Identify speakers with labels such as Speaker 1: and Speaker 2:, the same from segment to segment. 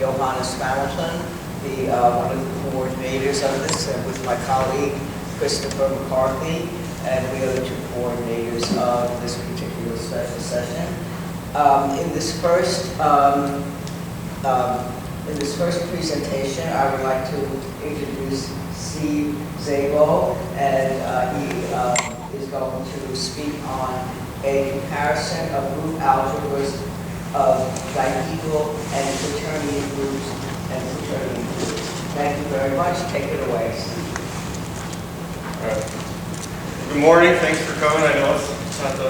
Speaker 1: Johannes Hamilton, one of the coordinators of this, and with my colleague Christopher McCarthy, and we are the two coordinators of this particular session. In this first presentation, I would like to introduce Steve Szabo, and he is going to speak on a comparison of group algebras of Dihedral and Quaternion groups and Quaternion groups. Thank you very much. Take it away, Steve.
Speaker 2: All right. Good morning. Thanks for coming. I know it's not the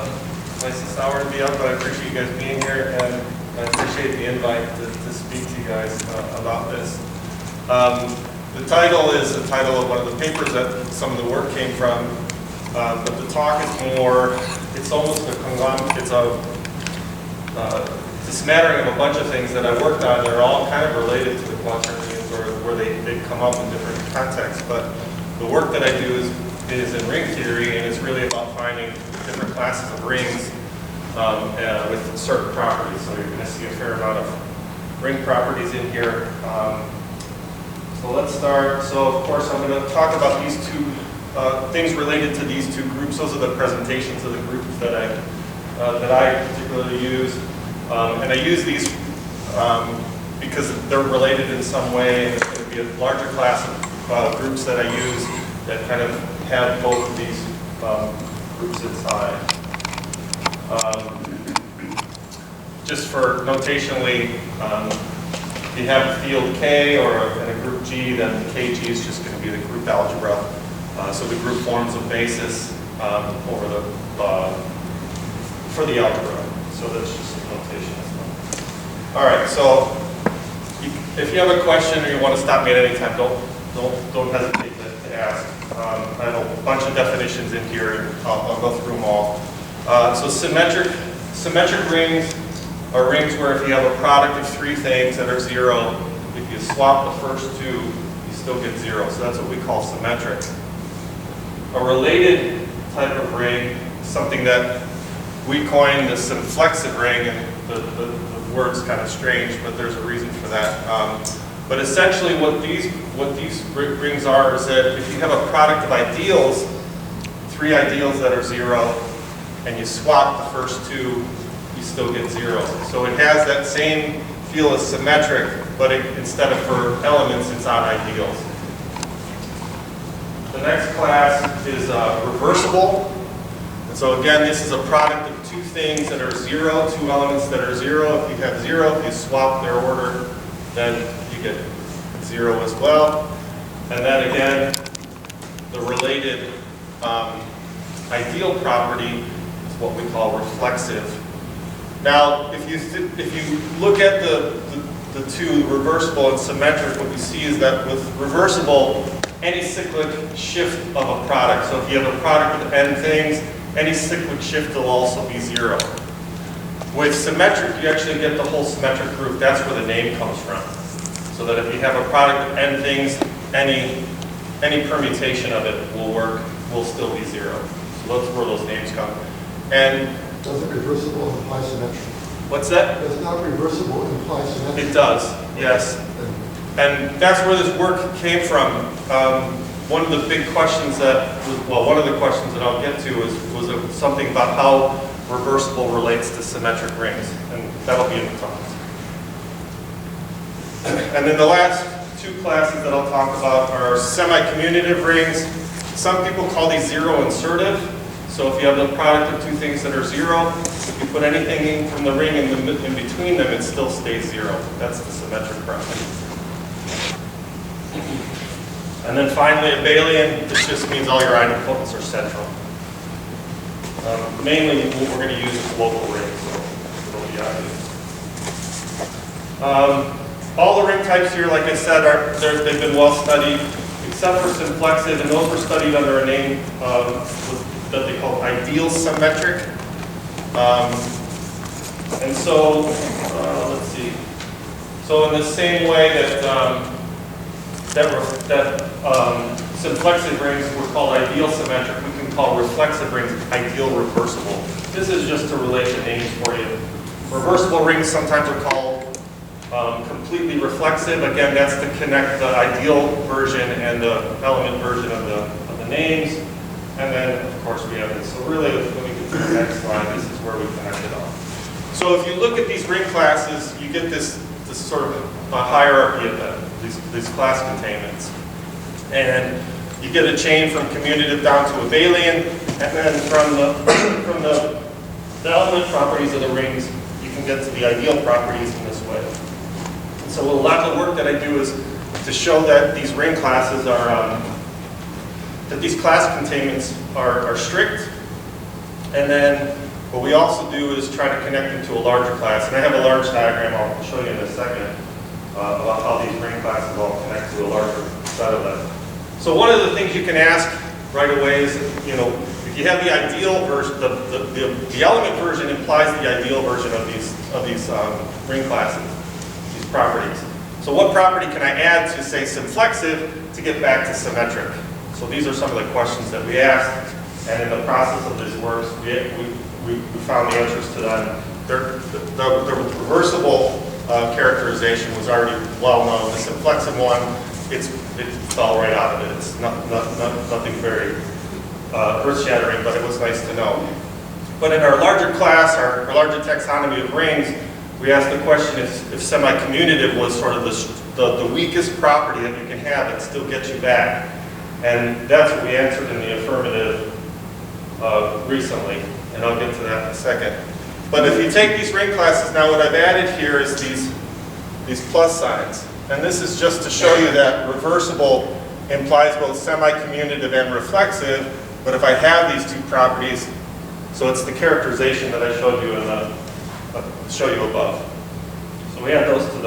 Speaker 2: nicest hour to be up, but I appreciate you guys being here, and I appreciate the invite to speak to you guys about this. The title is the title of one of the papers that some of the work came from, but the talk is more, it's almost a conglomerate, it's a smattering of a bunch of things that I worked on. They're all kind of related to the quaternions, or where they come up in different contexts, but the work that I do is in ring theory, and it's really about finding different classes of rings with certain properties. So you're going to see a fair amount of ring properties in here. So let's start. So of course I'm going to talk about these two things related to these two groups. Those are the presentations of the groups that I particularly use. And I use these because they're related in some way, and it's going to be a larger class of groups that I use that kind of have both of these groups inside. Just for notationally, if you have a field K or in a group G, then the KG is just going to be the group algebra. So the group forms a basis over the for the algebra. So that's just a notation as well. All right. So if you have a question or you want to stop me at any time, don't hesitate to ask. I have a bunch of definitions in here, and I'll go through them all. So symmetric rings are rings where if you have a product of three things that are zero, if you swap the first two, you still get zero. So that's what we call symmetric. A related type of ring, something that we coined the symplexive ring, and the word's kind of strange, but there's a reason for that. But essentially what these rings are is that if you have a product of ideals, three ideals that are zero, and you swap the first two, you still get zero. So it has that same feel as symmetric, but instead of for elements, it's on ideals. The next class is reversible. And so again, this is a product of two things that are zero, two elements that are zero. If you have zero, if you swap their order, then you get zero as well. And then again, the related ideal property is what we call reflexive. Now, if you look at the two, reversible and symmetric, what we see is that with reversible, any cyclic shift of a product, so if you have a product with n things, any cyclic shift will also be zero. With symmetric, you actually get the whole symmetric group. That's where the name comes from. So that if you have a product of n things, any permutation of it will still be zero. So that's where those names come. And
Speaker 3: doesn't reversible imply symmetry?
Speaker 2: What's that?
Speaker 3: Does not reversible imply symmetry?
Speaker 2: It does, yes. And that's where this work came from. One of the big questions one of the questions that I'll get to was something about how reversible relates to symmetric rings, and that'll be in the talk. And then the last two classes that I'll talk about are semi-commutative rings. Some people call these zero-insertive. So if you have the product of two things that are zero, if you put anything in from the ring in between them, it still stays zero. That's the symmetric property. And then finally, abelian. This just means all your idempotents are central. Mainly, what we're going to use is local rings. So it'll be obvious. All the ring types here, like I said, they've been well studied, except for symplexive, and those were studied under a name that they call ideal symmetric. And so, let's see. So in the same way that symplexive rings were called ideal symmetric, we can call reflexive rings ideal reversible. This is just to relate the names for you. Reversible rings sometimes are called completely reflexive. Again, that's to connect the ideal version and the element version of the names. And then, of course, we have this. So really, when we get to the next slide, this is where we connect it all. So if you look at these ring classes, you get this sort of a hierarchy of them, these class containments. And you get a chain from commutative down to abelian, and then from the element properties of the rings, you can get to the ideal properties in this way. And so a lot of the work that I do is to show that these ring classes are, that these class containments are strict, and then what we also do is try to connect them to a larger class. And I have a large diagram I'll show you in a second about how these ring classes all connect to a larger set of them. So one of the things you can ask right away is, you know, if you have the ideal version, the element version implies the ideal version of these ring classes, these properties. So what property can I add to, say, symflexive to get back to symmetric? So these are some of the questions that we asked, and in the process of this work, we found the answers to them. The reversible characterization was already well known. The symflexive one, it fell right out of it. It's nothing very earth-shattering, but it was nice to know. But in our larger class, our larger taxonomy of rings, we asked the question if semi-commutative was sort of the weakest property that you can have that still gets you back. And that's what we answered in the affirmative recently, and I'll get to that in a second. But if you take these ring classes, now what I've added here is these plus signs. And this is just to show you that reversible implies both semi-commutative and reflexive, but if I have these two properties, so it's the characterization that I showed you show you above. So we add those to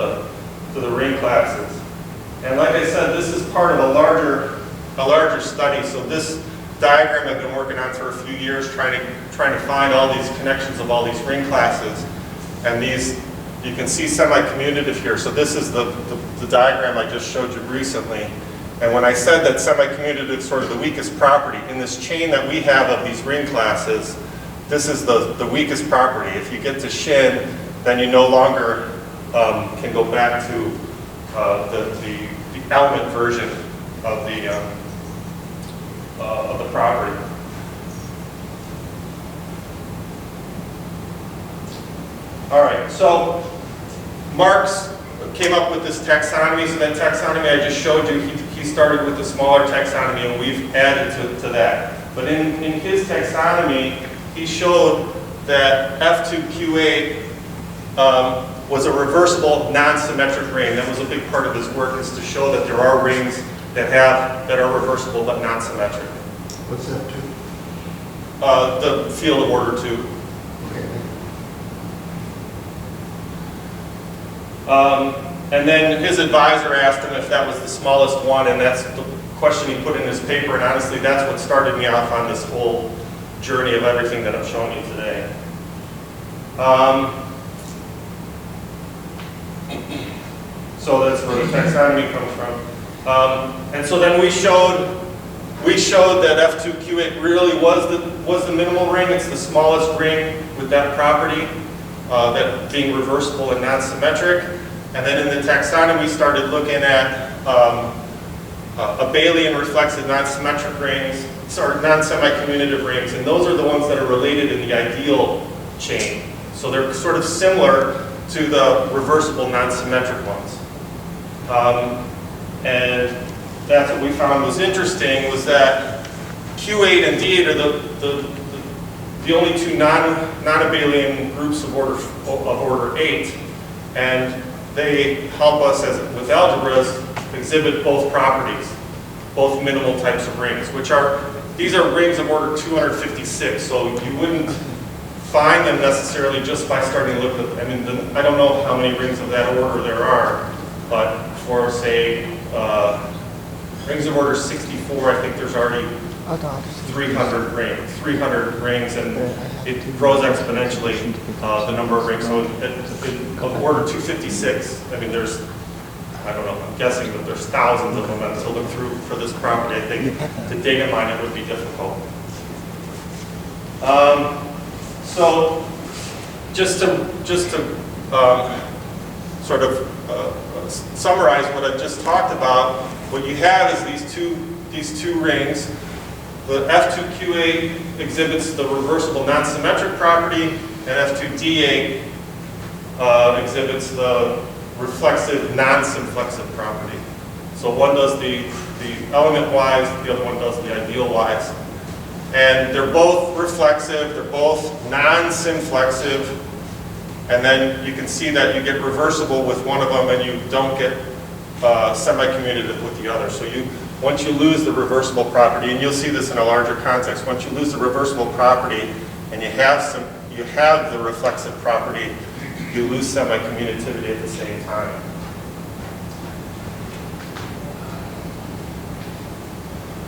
Speaker 2: the ring classes. And like I said, this is part of a larger study. So this diagram I've been working on for a few years, trying to find all these connections of all these ring classes. And these, you can see semi-commutative here. So this is the diagram I just showed you recently. And when I said that semi-commutative is sort of the weakest property, in this chain that we have of these ring classes, this is the weakest property. If you get to shin, then you no longer can go back to the element version of the property. All right, so Marx came up with this taxonomy. So that taxonomy I just showed you, he started with the smaller taxonomy, and we've added to that. But in his taxonomy, he showed that F2Q8 was a reversible non-symmetric ring. That was a big part of his work, is to show that there are rings that are reversible but non-symmetric.
Speaker 3: What's that to?
Speaker 2: The field of order 2.
Speaker 3: Okay.
Speaker 2: And then his advisor asked him if that was the smallest one, and that's the question he put in his paper, and honestly that's what started me off on this whole journey of everything that I've shown you today. So that's where the taxonomy comes from. And so then we showed that F2Q8 really was the minimal ring. It's the smallest ring with that property, that being reversible and non-symmetric. And then in the taxonomy, we started looking at abelian reflexive non-symmetric rings, non-semi-commutative rings, and those are the ones that are related in the ideal chain. So they're sort of similar to the reversible non-symmetric ones. And that's what we found was interesting, was that Q8 and D8 are the only two non-abelian groups of order 8, and they help us, with algebras, exhibit both properties, both minimal types of rings, these are rings of order 256, so you wouldn't find them necessarily just by starting to look at them. I mean, I don't know how many rings of that order there are, but for, say, rings of order 64, I think there's already 300 rings, and it grows exponentially, the number of rings. So of order 256, I mean, I don't know, I'm guessing that there's thousands of them, and to look through for this property, I think to data mine it would be difficult. So just to sort of summarize what I've just talked about, what you have is these two rings. The F2Q8 exhibits the reversible non-symmetric property, and F2D8 exhibits the reflexive non-symplexive property. So one does the element-wise, the other one does the ideal-wise. And they're both reflexive, they're both non-symplexive, and then you can see that you get reversible with one of them and you don't get semi-commutative with the other. So once you lose the reversible property, and you'll see this in a larger context, once you lose the reversible property and you have the reflexive property, you lose semi-commutativity at the same time.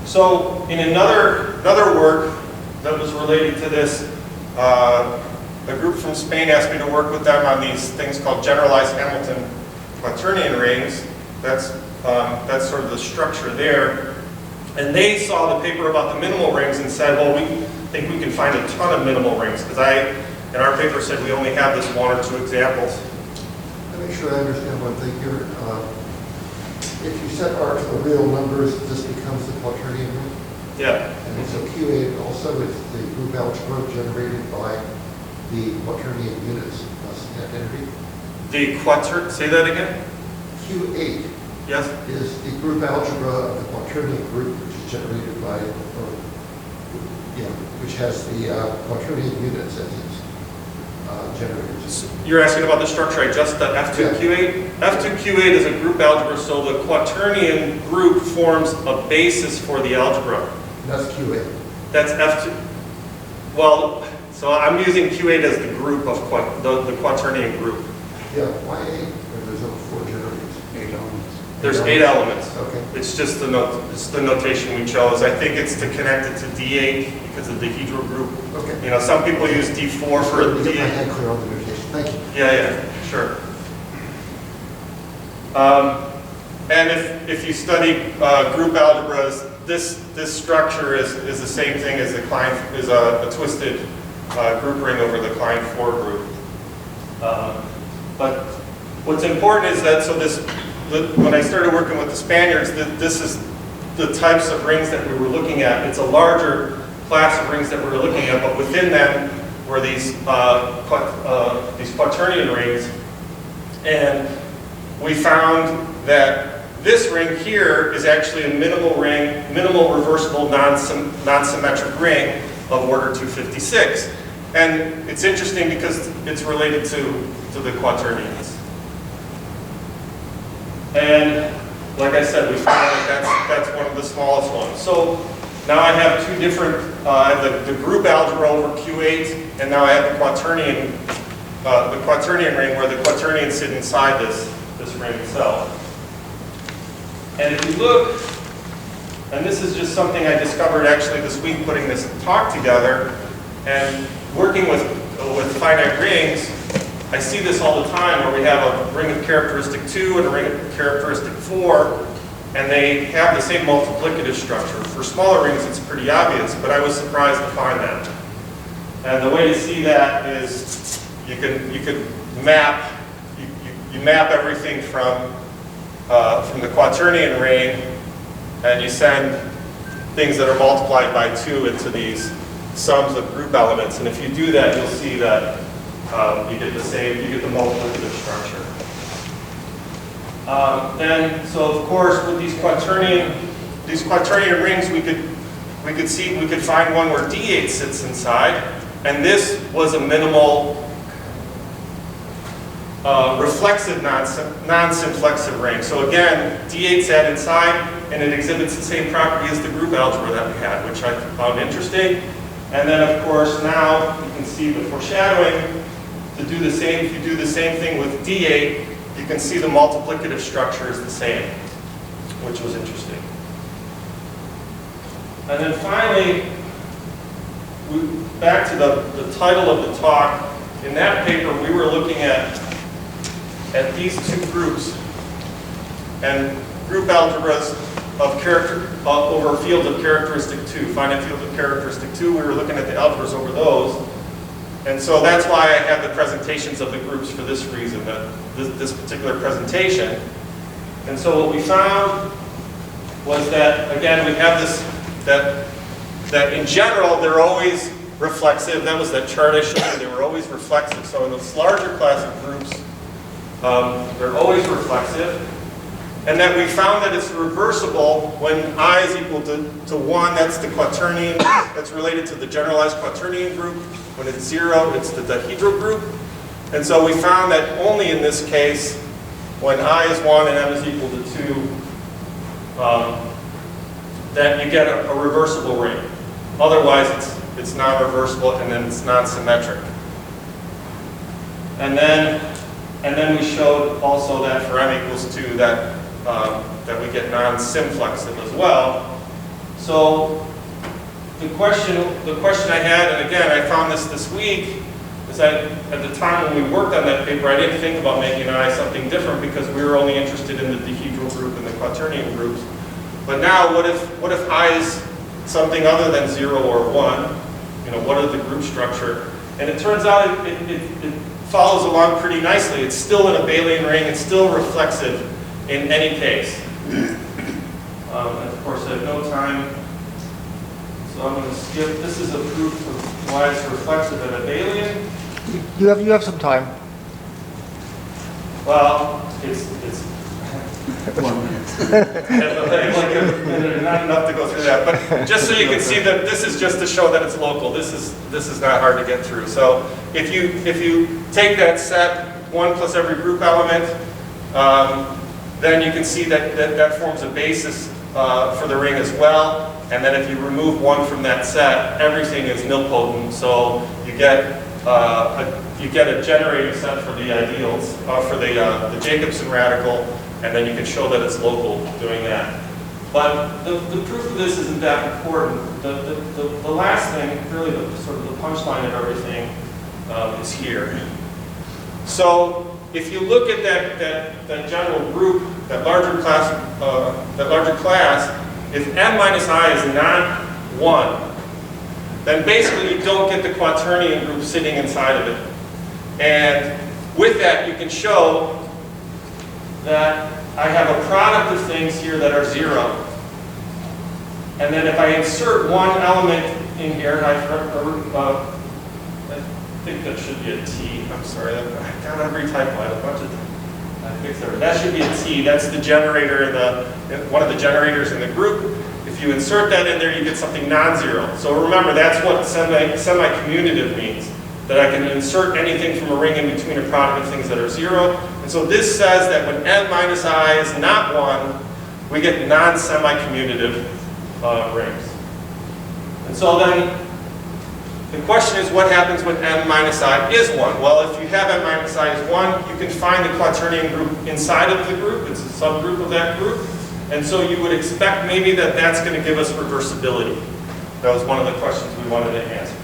Speaker 2: So in another work that was related to this, a group from Spain asked me to work with them on these things called generalized Hamilton Quaternion rings. That's sort of the structure there. And they saw the paper about the minimal rings and said, well, we think we can find a ton of minimal rings, because in our paper said we only have this one or two examples.
Speaker 3: Let me make sure I understand one thing here. If you set R to the real numbers, this becomes the Quaternion ring?
Speaker 2: Yeah.
Speaker 3: And so Q8 also is the group algebra generated by the Quaternion units identity?
Speaker 2: Say that again?
Speaker 3: Q8
Speaker 2: Yes.
Speaker 3: is the group algebra of the Quaternion group, which is generated by, which has the Quaternion units as its generators.
Speaker 2: You're asking about the structure I just done, F2Q8? Yeah. F2Q8 is a group algebra, so the Quaternion group forms a basis for the algebra.
Speaker 3: That's Q8.
Speaker 2: That's F2. Well, so I'm using Q8 as the group of the Quaternion group.
Speaker 3: Yeah, why 8? There's only 4 generators. 8 elements.
Speaker 2: There's 8 elements.
Speaker 3: Okay.
Speaker 2: It's just the notation we chose. I think it's to connect it to D8 because of the Dihedral group.
Speaker 3: Okay.
Speaker 2: You know, some people use D4 for
Speaker 3: Get my
Speaker 2: D8.
Speaker 3: head clear on the notation. Thank you.
Speaker 2: Yeah, sure. And if you study group algebras, this structure is the same thing as a twisted group ring over the Klein 4 group. But what's important is that when I started working with the Spaniards, this is the types of rings that we were looking at. It's a larger class of rings that we were looking at, but within them were these Quaternion rings, and we found that this ring here is actually a minimal reversible non-symmetric ring of order 256. And it's interesting because it's related to the Quaternions. And like I said, we found that that's one of the smallest ones. So now I have two different, I have the group algebra over Q8, and now I have the Quaternion ring where the Quaternions sit inside this ring itself. And if you look, and this is just something I discovered actually this week putting this talk together, and working with finite rings, I see this all the time where we have a ring of characteristic 2 and a ring of characteristic 4, and they have the same multiplicative structure. For smaller rings, it's pretty obvious, but I was surprised to find that. And the way to see that is you could map everything from the Quaternion ring, and you send things that are multiplied by 2 into these sums of group elements. And if you do that, you'll see that you get the multiplicative structure. So of course, with these Quaternion rings, we could find one where D8 sits inside, and this was a minimal reflexive non-symplexive ring. So again, D8 sat inside, and it exhibits the same property as the group algebra that we had, which I found interesting. And then of course now you can see the foreshadowing to do the same. If you do the same thing with D8, you can see the multiplicative structure is the same, which was interesting. And then finally, back to the title of the talk. In that paper, we were looking at these two groups and group algebras of over fields of characteristic 2, finite fields of characteristic 2. We were looking at the algebras over those. And so that's why I have the presentations of the groups for this reason, that this particular presentation. And so what we found was that, again, we have this, that in general, they're always reflexive. That was that chart I showed you. They were always reflexive. So in this larger class of groups, they're always reflexive. And then we found that it's reversible when I is equal to 1. That's the Quaternion. That's related to the generalized Quaternion group. When it's 0, it's the dihedral group. And so we found that only in this case, when I is 1 and m is equal to 2, that you get a reversible ring. Otherwise, it's non-reversible, and then it's non-symmetric. And then we showed also that for m equals 2, that we get non-symflexive as well. So the question I had, and again, I found this week, is that at the time when we worked on that paper, I didn't think about making I something different because we were only interested in the dihedral group and the Quaternion groups. But now, what if I is something other than 0 or 1? You know, what is the group structure? And it turns out it follows along pretty nicely. It's still an abelian ring. It's still reflexive in any case. And of course, I have no time, so I'm going to skip. This is a proof of why it's reflexive and abelian.
Speaker 4: You have some time.
Speaker 2: Well, it's
Speaker 3: 1 minute.
Speaker 2: not enough to go through that, but just so you can see that this is just to show that it's local. This is not hard to get through. So if you take that set 1 plus every group element, then you can see that forms a basis for the ring as well. And then if you remove 1 from that set, everything is nilpotent. So you get a generating set for the ideals, for the Jacobson radical, and then you can show that it's local doing that. But the proof of this isn't that important. The last thing, really the sort of the punchline of everything, is here. So if you look at that general group, that larger class, if m minus I is not 1, then basically you don't get the Quaternion group sitting inside of it. And with that, you can show that I have a product of things here that are 0. And then if I insert one element in here, I think that should be a T. I'm sorry, I got every typo. I had a bunch of I fixed it. That should be a T. That's the generator one of the generators in the group. If you insert that in there, you get something non-zero. So remember, that's what semi-commutative means. That I can insert anything from a ring in between a product of things that are 0. And so this says that when n minus I is not 1, we get non-semi-commutative rings. And so then the question is, what happens when n minus I is 1? Well, if you have n minus I is 1, you can find the Quaternion group inside of the group. It's a subgroup of that group. And so you would expect maybe that that's going to give us reversibility. That was one of the questions we wanted to answer.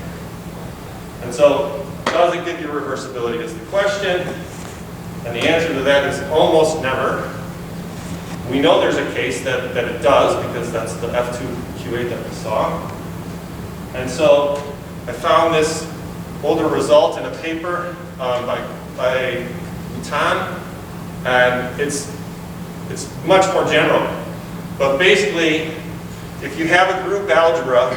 Speaker 2: And so, does it give you reversibility is the question. And the answer to that is almost never. We know there's a case that it does, because that's the F2Q8 that we saw. And so, I found this older result in a paper by Bhutan, and it's much more general. But basically, if you have a group algebra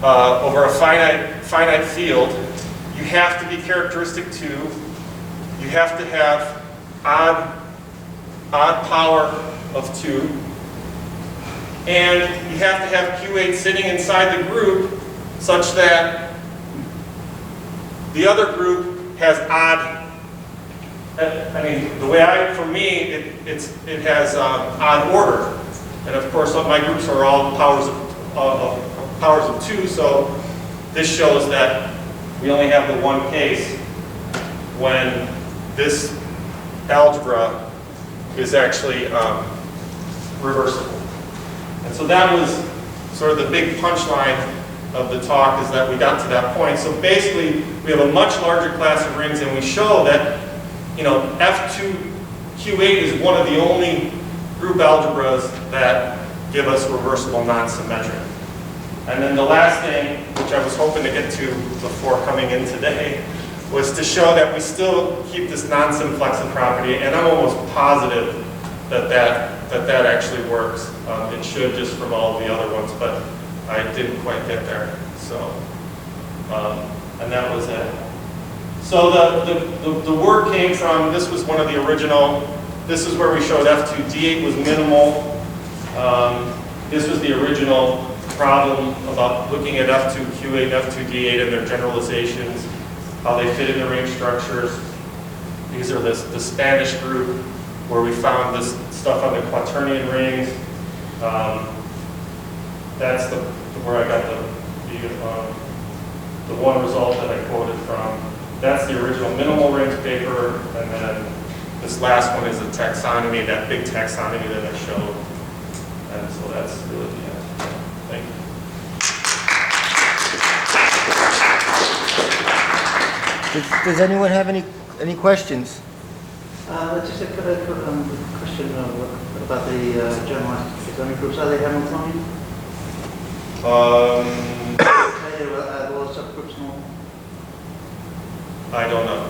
Speaker 2: over a finite field, you have to be characteristic 2. You have to have odd power of 2. And you have to have Q8 sitting inside the group such that the other group has odd. I mean, the way for me, it has odd order. And of course, my groups are all powers of 2, so this shows that we only have the one case when this algebra is actually reversible. And so that was sort of the big punchline of the talk, is that we got to that point. So basically, we have a much larger class of rings, and we show that, you know, F2Q8 is one of the only group algebras that give us reversible non-symmetric. And then the last thing, which I was hoping to get to before coming in today, was to show that we still keep this non-simplexing property, and I'm almost positive that actually works. It should, just from all the other ones, but I didn't quite get there. So, and that was it. So the work came from, this was one of the original, this is where we showed F2 D8 was minimal. This was the original problem about looking at F2 Q8 and F2 D8 and their generalizations, how they fit in the ring structures. These are the Spanish group where we found this stuff on the Quaternion rings. That's where I got the one result that I quoted from. That's the original minimal rings paper, and then this last one is a taxonomy, that big taxonomy that I showed. And so that's really the end. Thank you.
Speaker 4: Does anyone have any questions?
Speaker 5: Just a question about the generalized economic groups. Are they Hamiltonian? Are all subgroups normal?
Speaker 2: I don't know.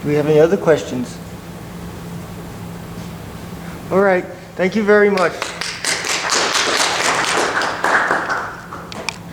Speaker 4: Do we have any other questions? All right, thank you very much.